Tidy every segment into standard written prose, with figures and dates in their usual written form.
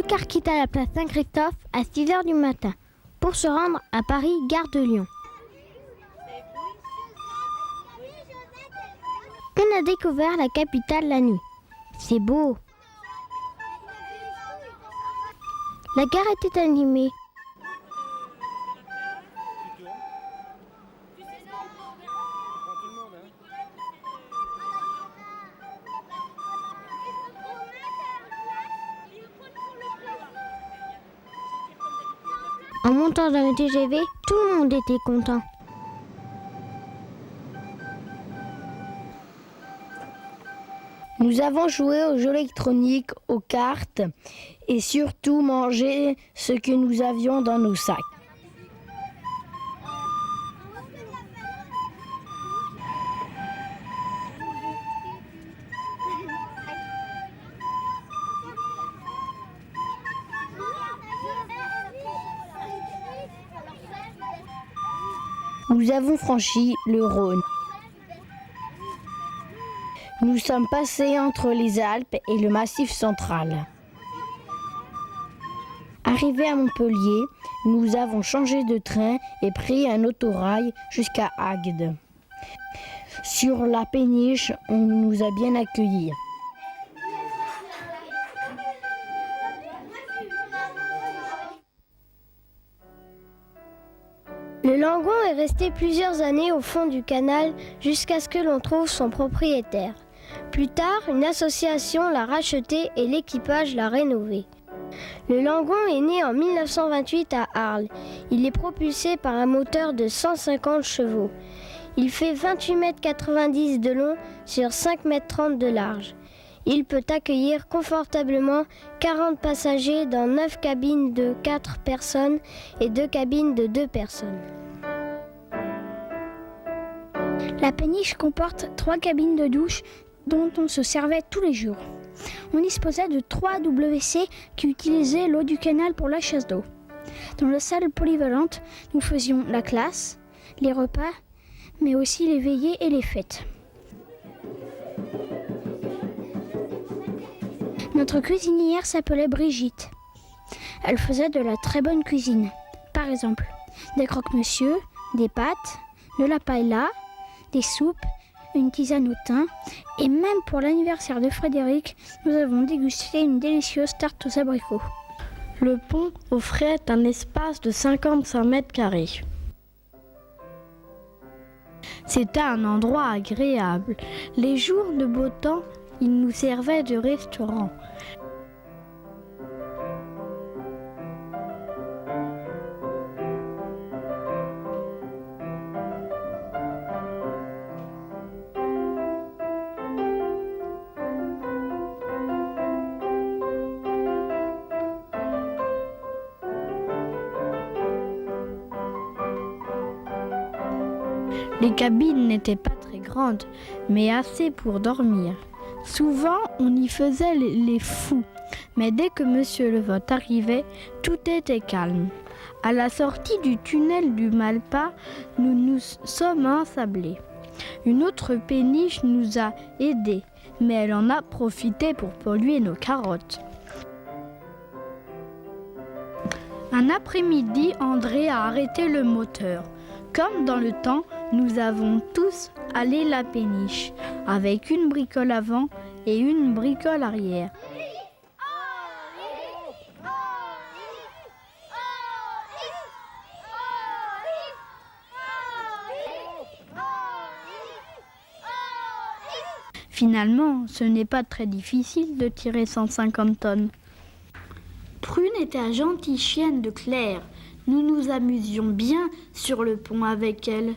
car quitta la place Saint-Christophe à 6h du matin pour se rendre à Paris, gare de Lyon. On a découvert la capitale la nuit. C'est beau. La gare était animée. En montant dans le TGV, tout le monde était content. Nous avons joué aux jeux électroniques, aux cartes et surtout mangé ce que nous avions dans nos sacs. Nous avons franchi le Rhône. Nous sommes passés entre les Alpes et le Massif central. Arrivés à Montpellier, nous avons changé de train et pris un autorail jusqu'à Agde. Sur la péniche, on nous a bien accueillis. Le Langon est resté plusieurs années au fond du canal jusqu'à ce que l'on trouve son propriétaire. Plus tard, une association l'a racheté et l'équipage l'a rénové. Le Langon est né en 1928 à Arles. Il est propulsé par un moteur de 150 chevaux. Il fait 28,90 m de long sur 5,30 m de large. Il peut accueillir confortablement 40 passagers dans 9 cabines de 4 personnes et 2 cabines de 2 personnes. La péniche comporte 3 cabines de douche dont on se servait tous les jours. On disposait de 3 WC qui utilisaient l'eau du canal pour la chasse d'eau. Dans la salle polyvalente, nous faisions la classe, les repas, mais aussi les veillées et les fêtes. Notre cuisinière s'appelait Brigitte. Elle faisait de la très bonne cuisine. Par exemple, des croque-monsieur, des pâtes, de la paella, des soupes, une tisane au thym. Et même pour l'anniversaire de Frédéric, nous avons dégusté une délicieuse tarte aux abricots. Le pont offrait un espace de 55 mètres carrés. C'était un endroit agréable. Les jours de beau temps, il nous servait de restaurant. Les cabines n'étaient pas très grandes, mais assez pour dormir. Souvent, on y faisait les fous, mais dès que Monsieur Levotte arrivait, tout était calme. À la sortie du tunnel du Malpas, nous nous sommes ensablés. Une autre péniche nous a aidés, mais elle en a profité pour polluer nos carottes. Un après-midi, André a arrêté le moteur. Comme dans le temps, nous avons tous allé la péniche, avec une bricole avant et une bricole arrière. Finalement, ce n'est pas très difficile de tirer 150 tonnes. Prune était la gentille chienne de Claire. Nous nous amusions bien sur le pont avec elle.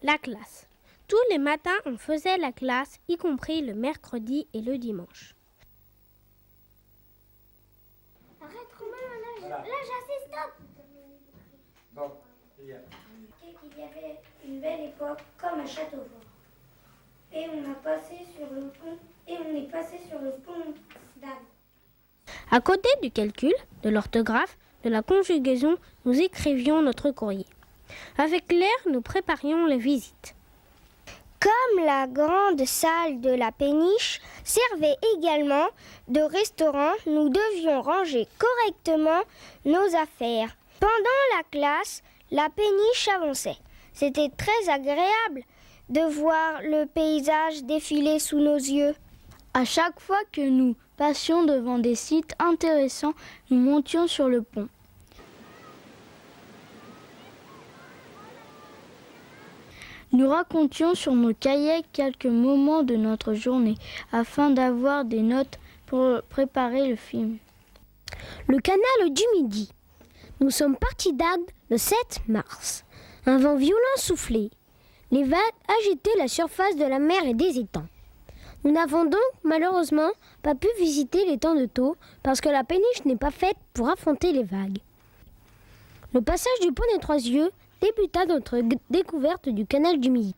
La classe. Tous les matins, on faisait la classe, y compris le mercredi et le dimanche. Arrête Romain, là j'ai assez, stop. Bon, Il y avait une belle époque comme à Châteaufort. Et on est passé sur le pont d'Arles. À côté du calcul, de l'orthographe, de la conjugaison, nous écrivions notre courrier. Avec Claire, nous préparions les visites. Comme la grande salle de la péniche servait également de restaurant, nous devions ranger correctement nos affaires. Pendant la classe, la péniche avançait. C'était très agréable de voir le paysage défiler sous nos yeux. À chaque fois que nous passions devant des sites intéressants, nous montions sur le pont. Nous racontions sur nos cahiers quelques moments de notre journée afin d'avoir des notes pour préparer le film. Le canal du Midi. Nous sommes partis d'Agde le 7 mars. Un vent violent soufflait. Les vagues agitaient la surface de la mer et des étangs. Nous n'avons donc malheureusement pas pu visiter l'étang de Thau parce que la péniche n'est pas faite pour affronter les vagues. Le passage du pont des Trois Yeux débuta notre découverte du canal du Midi.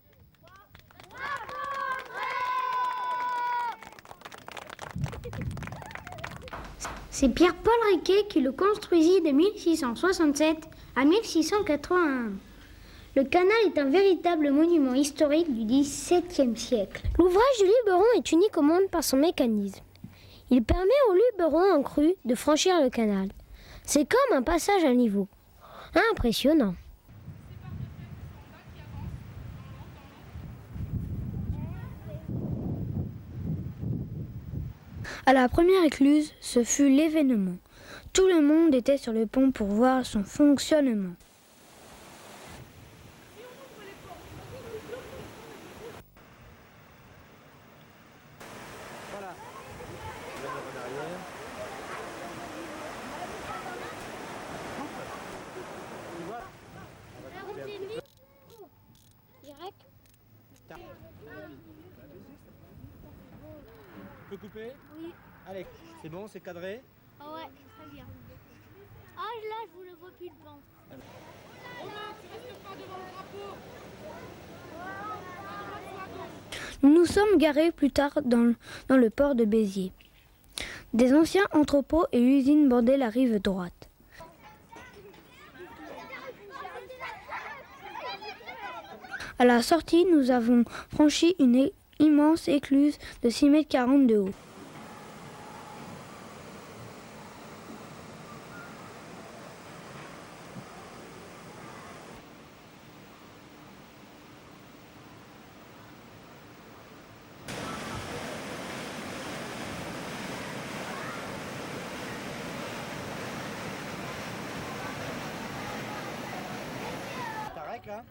C'est Pierre-Paul Riquet qui le construisit de 1667 à 1681. Le canal est un véritable monument historique du XVIIe siècle. L'ouvrage du Luberon est unique au monde par son mécanisme. Il permet au Luberon en crue de franchir le canal. C'est comme un passage à niveau. Impressionnant. À la première écluse, ce fut l'événement. Tout le monde était sur le pont pour voir son fonctionnement. Tu peux couper? Oui. Allez, c'est bon, c'est cadré? Ah ouais, très bien. Ah là, je vous le vois plus devant. Nous nous sommes garés plus tard dans le port de Béziers. Des anciens entrepôts et usines bordaient la rive droite. À la sortie, nous avons franchi une immense écluse de 6,40 m de haut. T'arrêtes là?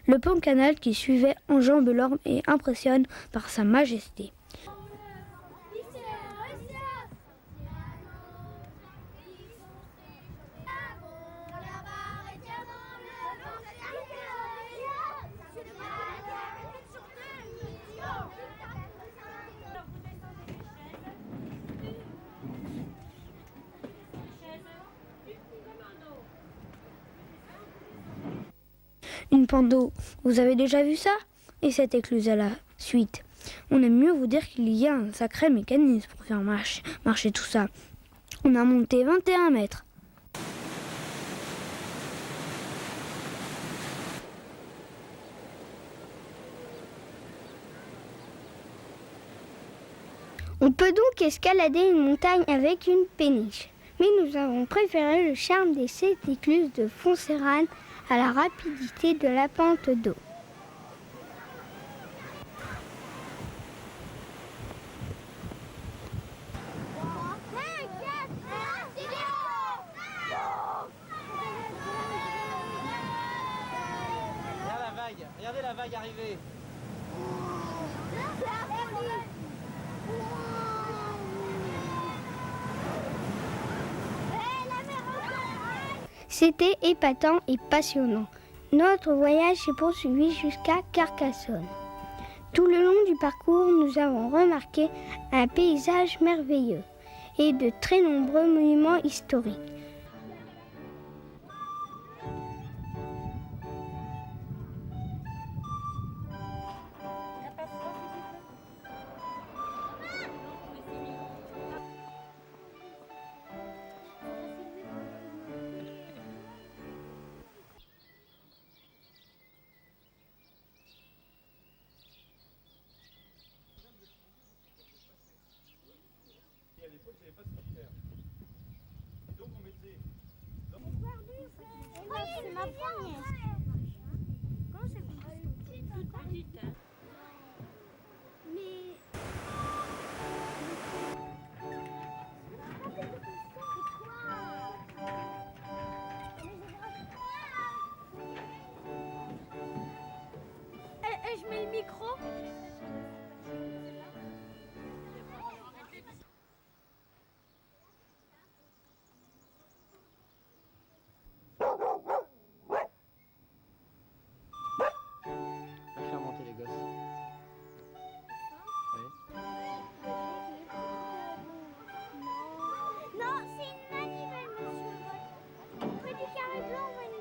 Le pont canal qui suivait enjambe l'Orme et impressionne par sa majesté. Une pente d'eau, vous avez déjà vu ça? Et cette écluse à la suite. On aime mieux vous dire qu'il y a un sacré mécanisme pour faire marcher tout ça. On a monté 21 mètres. On peut donc escalader une montagne avec une péniche. Mais nous avons préféré le charme des 7 écluses de Foncérane à la rapidité de la pente d'eau. Regardez la vague arriver. C'était épatant et passionnant. Notre voyage s'est poursuivi jusqu'à Carcassonne. Tout le long du parcours, nous avons remarqué un paysage merveilleux et de très nombreux monuments historiques. l'époque, il n'y avait pas ce critère. Et donc on mettait... C'est ma première. Comment c'est toute petite? Mais... Je mets le micro. Faire monter les gosses. Non, c'est une manivelle, monsieur. Près du carré blanc, on va une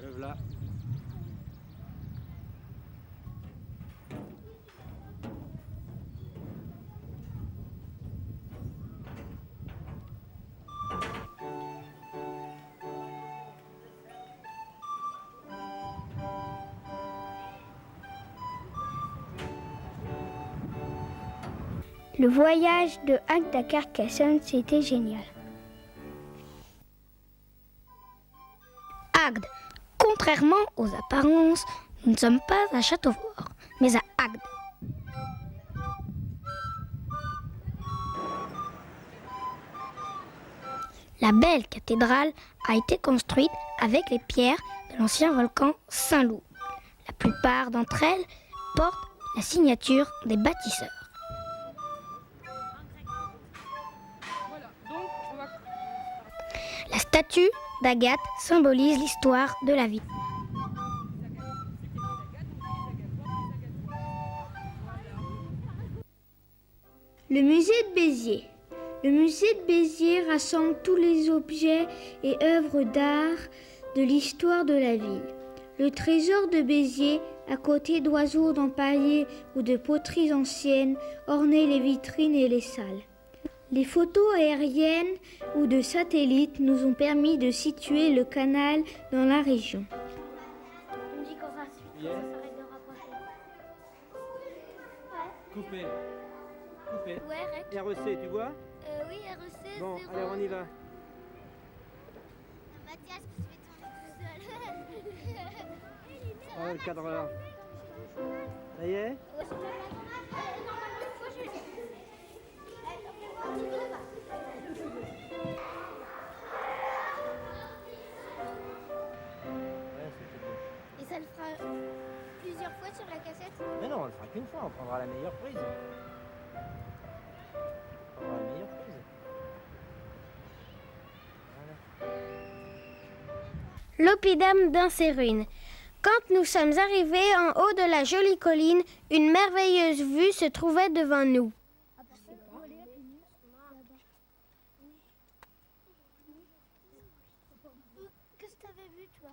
Le voilà. Le voyage de Agde à Carcassonne, c'était génial. Agde, contrairement aux apparences, nous ne sommes pas à Châteaufort, mais à Agde. La belle cathédrale a été construite avec les pierres de l'ancien volcan Saint-Loup. La plupart d'entre elles portent la signature des bâtisseurs. La statue d'Agathe symbolise l'histoire de la ville. Le musée de Béziers. Le musée de Béziers rassemble tous les objets et œuvres d'art de l'histoire de la ville. Le trésor de Béziers, à côté d'oiseaux d'empaillés ou de poteries anciennes, ornait les vitrines et les salles. Les photos aériennes ou de satellites nous ont permis de situer le canal dans la région. On dit qu'on s'arrête de rapprocher. Coupé. Coupé. Ouais, rec. REC, tu vois? Oui, REC, Bon, 0. allez, on y va. Mathias qui se fait tourner tout seul. Oh, le cadreur. Ça y est? Et ça le fera plusieurs fois sur la cassette? Mais non, on le fera qu'une fois, on prendra la meilleure prise. On prendra la meilleure prise. Voilà. L'oppidum d'Inserune. Quand nous sommes arrivés en haut de la jolie colline, une merveilleuse vue se trouvait devant nous. Qu'est-ce que t'avais vu, toi?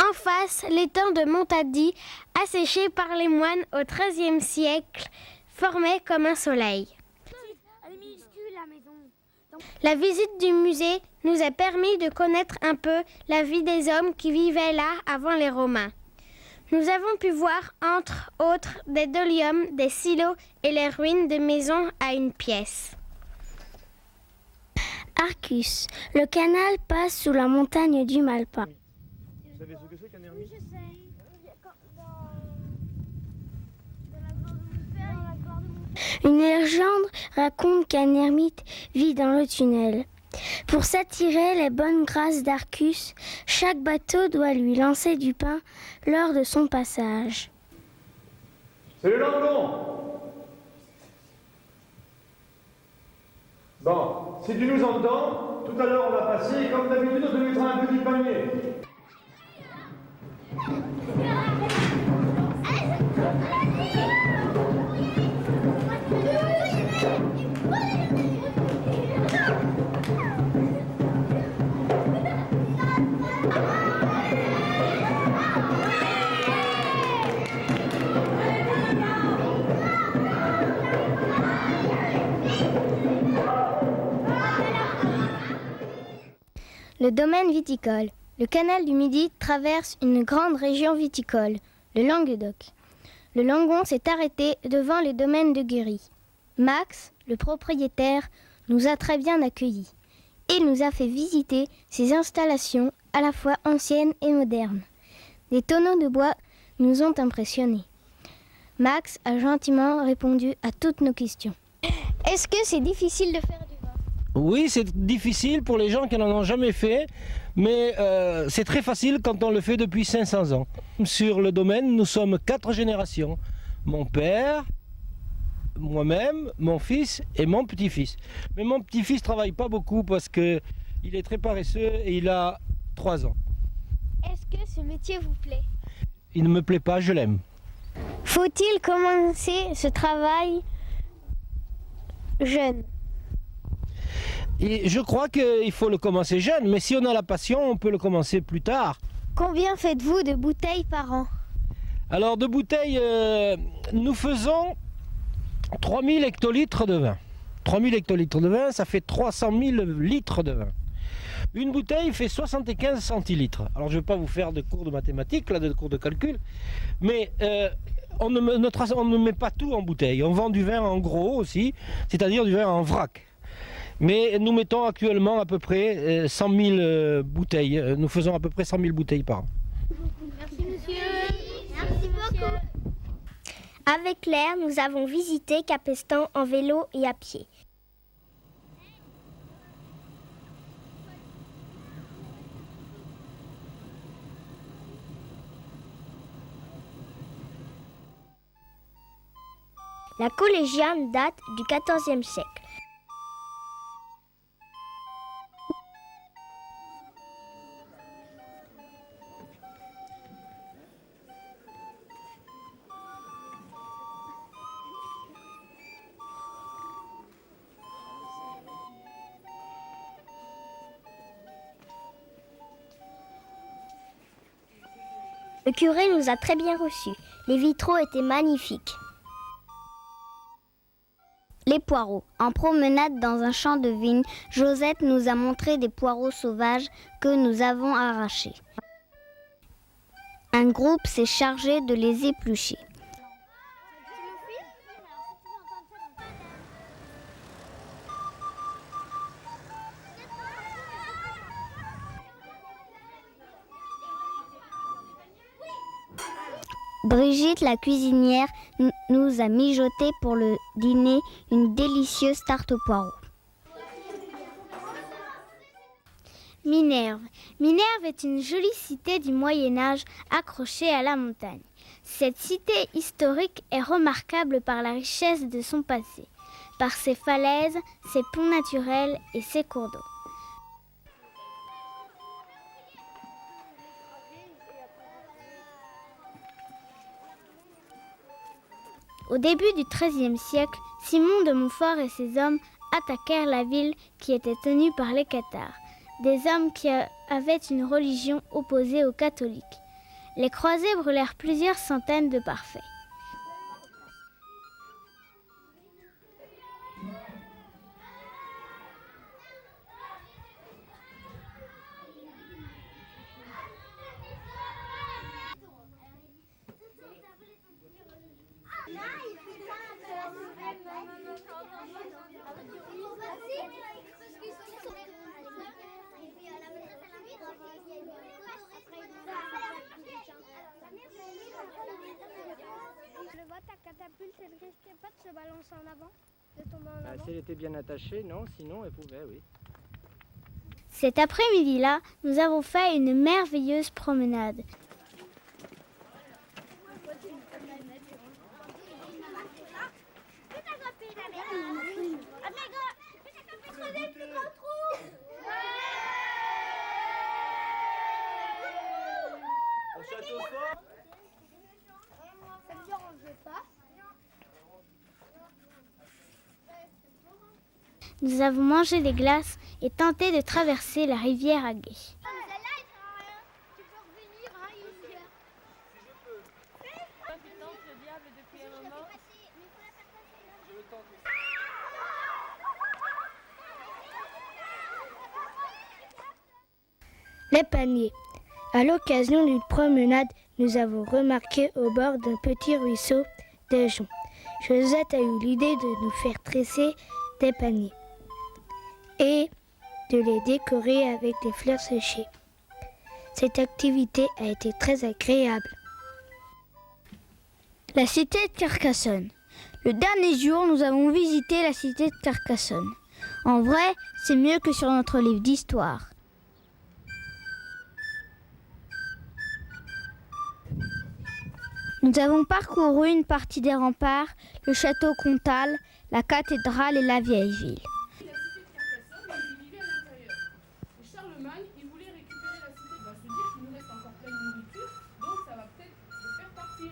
En face, l'étang de Montady, asséché par les moines au XIIIe siècle, formait comme un soleil. Elle est minuscule, la maison. La visite du musée nous a permis de connaître un peu la vie des hommes qui vivaient là avant les Romains. Nous avons pu voir, entre autres, des doliums, des silos et les ruines de maisons à une pièce. Arcus. Le canal passe sous la montagne du Malpas. Vous savez ce que c'est qu'un ermite? Je sais. Dans la gloire de mon père, il y a la gloire de mon Une légende raconte qu'un ermite vit dans le tunnel. Pour s'attirer les bonnes grâces d'Arcus, chaque bateau doit lui lancer du pain lors de son passage. C'est le Langon. Bon, si tu nous entends, tout à l'heure on va passer et comme d'habitude on te mettra un petit panier. Le domaine viticole. Le canal du Midi traverse une grande région viticole, le Languedoc. Le Langon s'est arrêté devant les domaines de Guéry. Max, le propriétaire, nous a très bien accueillis. Il nous a fait visiter ses installations à la fois anciennes et modernes. Des tonneaux de bois nous ont impressionnés. Max a gentiment répondu à toutes nos questions. Est-ce que c'est difficile de faire du vin ? Oui, c'est difficile pour les gens qui n'en ont jamais fait, mais c'est très facile quand on le fait depuis 500 ans. Sur le domaine, nous sommes 4 générations. Mon père, moi-même, mon fils et mon petit-fils. Mais mon petit-fils ne travaille pas beaucoup parce qu'il est très paresseux et il a 3 ans. Est-ce que ce métier vous plaît ? Il ne me plaît pas, je l'aime. Faut-il commencer ce travail jeune ? Et je crois qu'il faut le commencer jeune, mais si on a la passion, on peut le commencer plus tard. Combien faites-vous de bouteilles par an ? Alors de bouteilles, nous faisons 3000 hectolitres de vin. 3000 hectolitres de vin, ça fait 300 000 litres de vin. Une bouteille fait 75 centilitres. Alors je ne vais pas vous faire de cours de mathématiques, là, de cours de calcul, mais on ne met pas tout en bouteille. On vend du vin en gros aussi, c'est-à-dire du vin en vrac. Mais nous mettons actuellement à peu près 100 000 bouteilles. Nous faisons à peu près 100 000 bouteilles par an. Merci monsieur. Merci beaucoup. Avec Claire, nous avons visité Capestan en vélo et à pied. La collégiane date du XIVe siècle. Le curé nous a très bien reçus. Les vitraux étaient magnifiques. Les poireaux. En promenade dans un champ de vigne, Josette nous a montré des poireaux sauvages que nous avons arrachés. Un groupe s'est chargé de les éplucher. Brigitte, la cuisinière, nous a mijoté pour le dîner une délicieuse tarte aux poireaux. Minerve. Minerve est une jolie cité du Moyen-Âge accrochée à la montagne. Cette cité historique est remarquable par la richesse de son passé, par ses falaises, ses ponts naturels et ses cours d'eau. Au début du XIIIe siècle, Simon de Montfort et ses hommes attaquèrent la ville qui était tenue par les cathares, des hommes qui avaient une religion opposée aux catholiques. Les croisés brûlèrent plusieurs centaines de parfaits. Merci. catapulte, elle risquait pas de se balancer en avant, de tomber en avant? Si elle était bien attachée, non, sinon elle pouvait, oui. Cet après-midi-là, nous avons fait une merveilleuse promenade. Nous avons mangé des glaces et tenté de traverser la rivière à gué. Les paniers. À l'occasion d'une promenade, nous avons remarqué au bord d'un petit ruisseau des joncs. Josette a eu l'idée de nous faire tresser des paniers et de les décorer avec des fleurs séchées. Cette activité a été très agréable. La cité de Carcassonne. Le dernier jour, nous avons visité la cité de Carcassonne. En vrai, c'est mieux que sur notre livre d'histoire. Nous avons parcouru une partie des remparts, le château Comtal, la cathédrale et la vieille ville. Charlemagne, il voulait récupérer la cité. Il va se dire qu'il nous reste encore plein de nourriture, donc ça va peut-être le faire partir.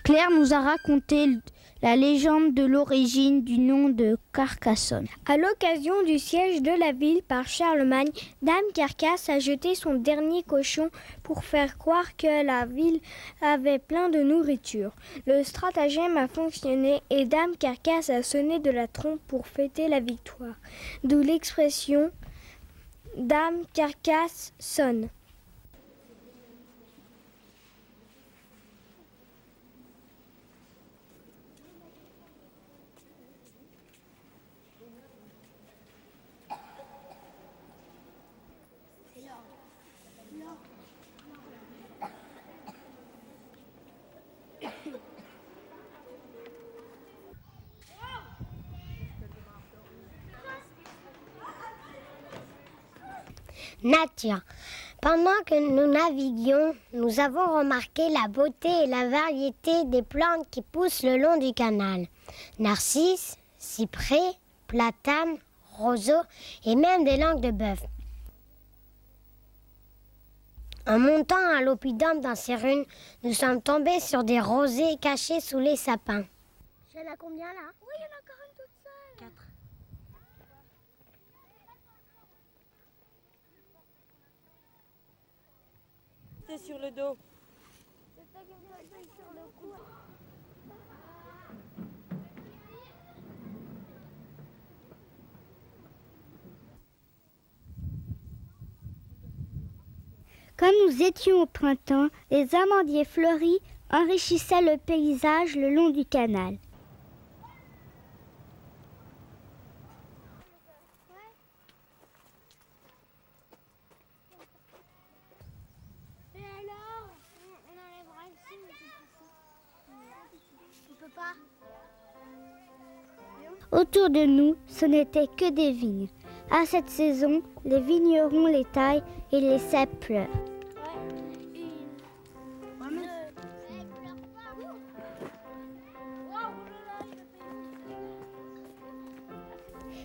Claire nous a raconté la légende de l'origine du nom de Carcassonne. À l'occasion du siège de la ville par Charlemagne, Dame Carcasse a jeté son dernier cochon pour faire croire que la ville avait plein de nourriture. Le stratagème a fonctionné et Dame Carcasse a sonné de la trompe pour fêter la victoire. D'où l'expression Dame Carcasse sonne. Nature. Pendant que nous naviguions, nous avons remarqué la beauté et la variété des plantes qui poussent le long du canal. Narcisses, cyprès, platanes, roseaux et même des langues de bœuf. En montant à l'oppidum dans ces ruines, nous sommes tombés sur des rosées cachées sous les sapins. Il y en a combien là? Oui, il y en a encore une toute seule. 4. C'est sur le dos. Sur le cou. Comme nous étions au printemps, les amandiers fleuris enrichissaient le paysage le long du canal. Et alors, on enlèvera ici, on peut pas. Autour de nous, ce n'était que des vignes. À cette saison, les vignerons les taillent et les cèpes pleurent.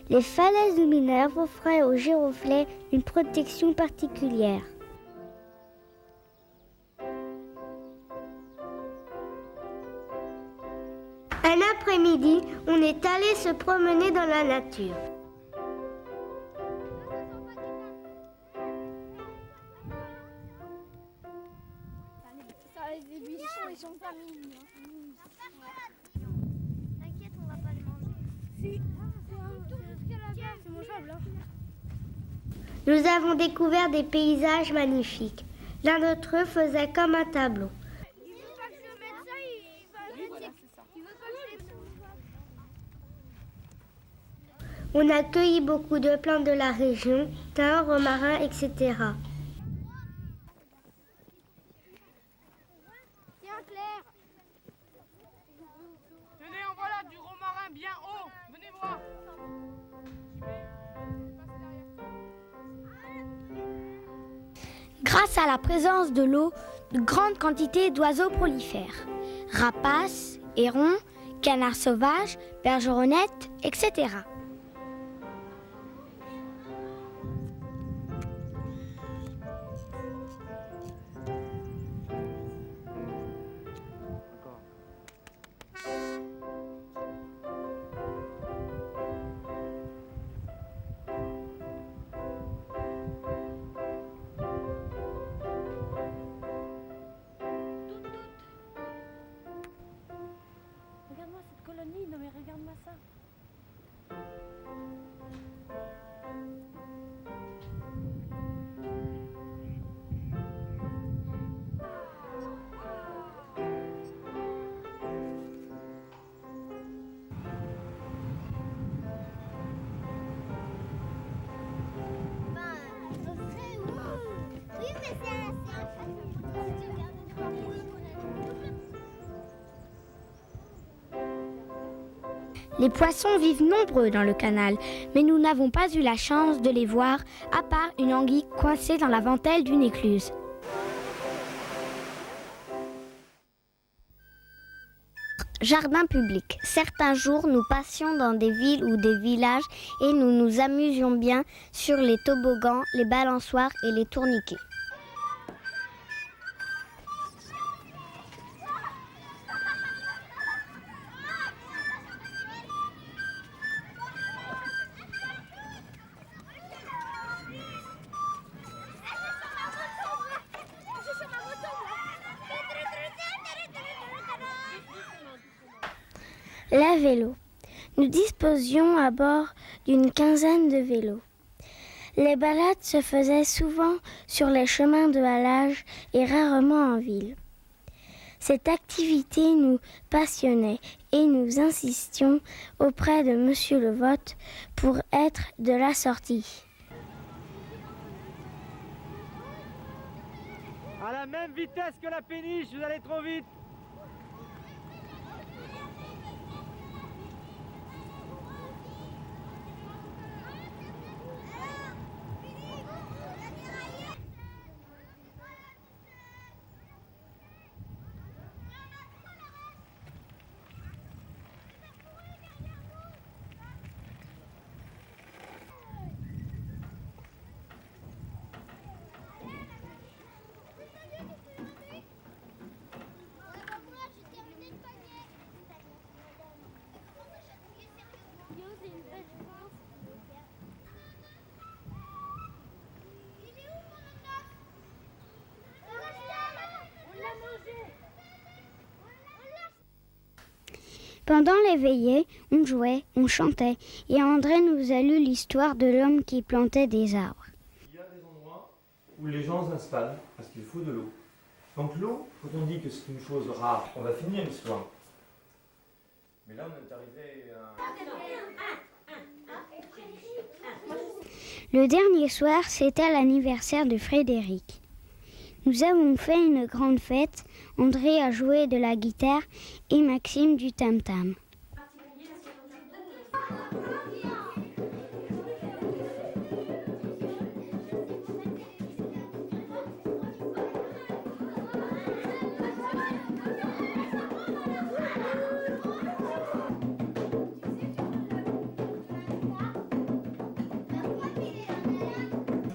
Les falaises de Minerve offraient aux giroflées une protection particulière. Un après-midi, on est allé se promener dans la nature. T'inquiète, on va pas les manger. Si, c'est mangeable. Nous avons découvert des paysages magnifiques. L'un d'entre eux faisait comme un tableau. Il veut pas que je mette ça, il veut pas que je On a accueilli beaucoup de plantes de la région, thym, romarin, etc. Tiens, Claire. Tenez, en voilà du romarin bien haut. Venez voir. Grâce à la présence de l'eau, de grandes quantités d'oiseaux prolifèrent. Rapaces, hérons, canards sauvages, bergeronnettes, etc. Regarde-moi cette colonie, non mais regarde-moi ça. Oui, mais c'est un Les poissons vivent nombreux dans le canal, mais nous n'avons pas eu la chance de les voir, à part une anguille coincée dans la ventelle d'une écluse. Jardin public. Certains jours, nous passions dans des villes ou des villages et nous nous amusions bien sur les toboggans, les balançoires et les tourniquets. La vélo. Nous disposions à bord d'une quinzaine de vélos. Les balades se faisaient souvent sur les chemins de halage et rarement en ville. Cette activité nous passionnait et nous insistions auprès de Monsieur le Vote pour être de la sortie. À la même vitesse que la péniche, vous allez trop vite. Pendant les veillées, on jouait, on chantait, et André nous a lu l'histoire de l'homme qui plantait des arbres. Il y a des endroits où les gens s'installent parce qu'il faut de l'eau. Donc l'eau, quand on dit que c'est une chose rare, on va finir l'histoire. Mais là, on est arrivé à... Le dernier soir, c'était l'anniversaire de Frédéric. Nous avons fait une grande fête. André a joué de la guitare et Maxime du tam-tam.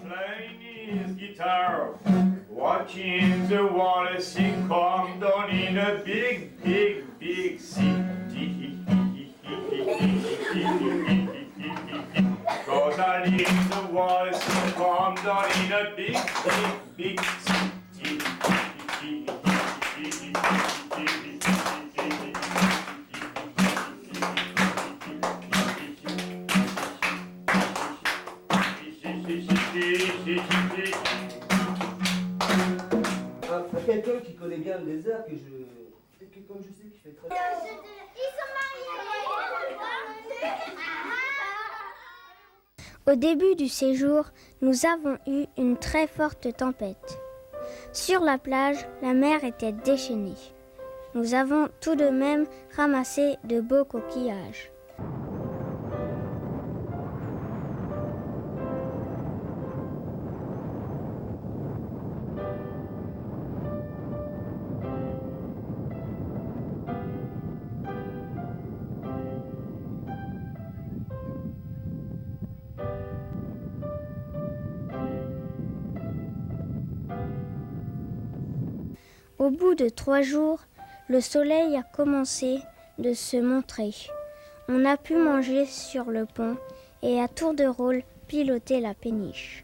Playing his guitar, watching the water sing, calm down in a big, big, big city. Cause I live in the water sing, calm down in a big, big, big city. tiki. Quelqu'un qui connaît bien le désert, que comme je sais qu'il fait très bien. Au début du séjour, nous avons eu une très forte tempête. Sur la plage, la mer était déchaînée. Nous avons tout de même ramassé de beaux coquillages. Au bout de 3 jours, le soleil a commencé de se montrer. On a pu manger sur le pont et à tour de rôle piloter la péniche.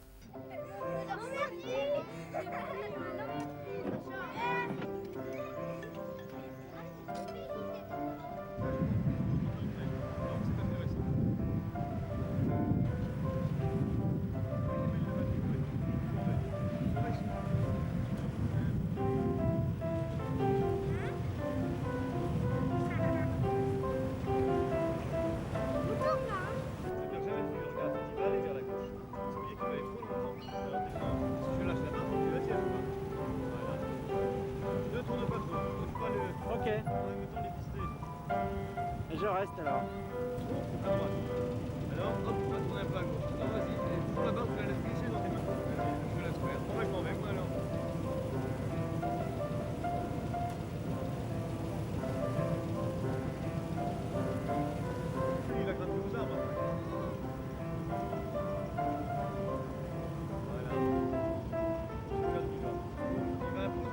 Ok. Et je reste alors. Alors, hop, on va tourner un peu à gauche. Non, vas-y, pour là-bas, vous la laissez glisser dans tes mains. Je te laisse faire. Moi, je m'en vais, moi alors. Il va grimper aux arbres. Voilà. Super du genre. Il va un peu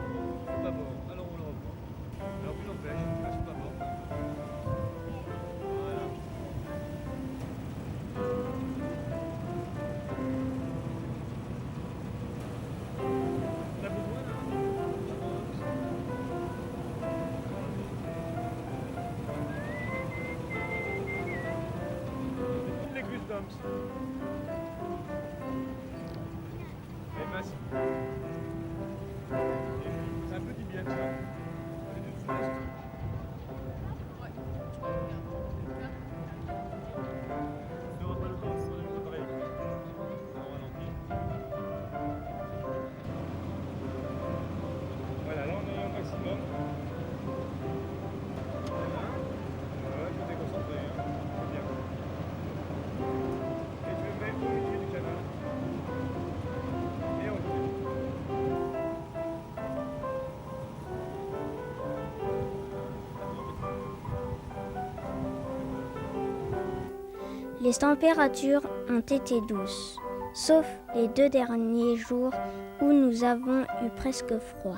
sous bâbord. Alors on le reprend. Alors plus l'empêche, il va sous bâbord. Voilà. On a besoin là? Les customs. Et massif. C'est un petit bien ça. Voilà, là on est au maximum. Voilà, je t'ai concentré, hein. C'est bien. Et je mets au milieu du canal. Et on le Les températures ont été douces, sauf les 2 derniers jours où nous avons eu presque froid.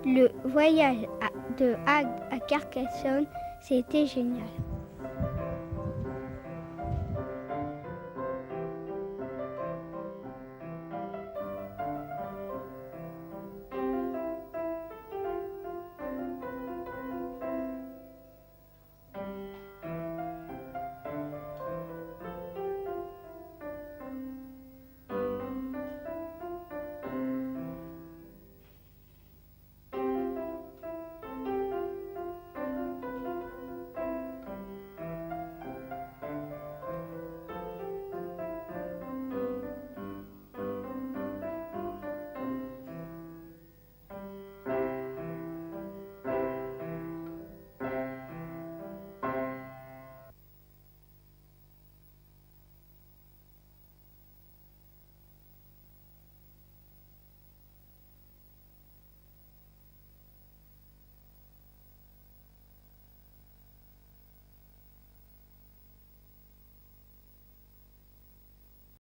Le voyage de Agde à Carcassonne, c'était génial.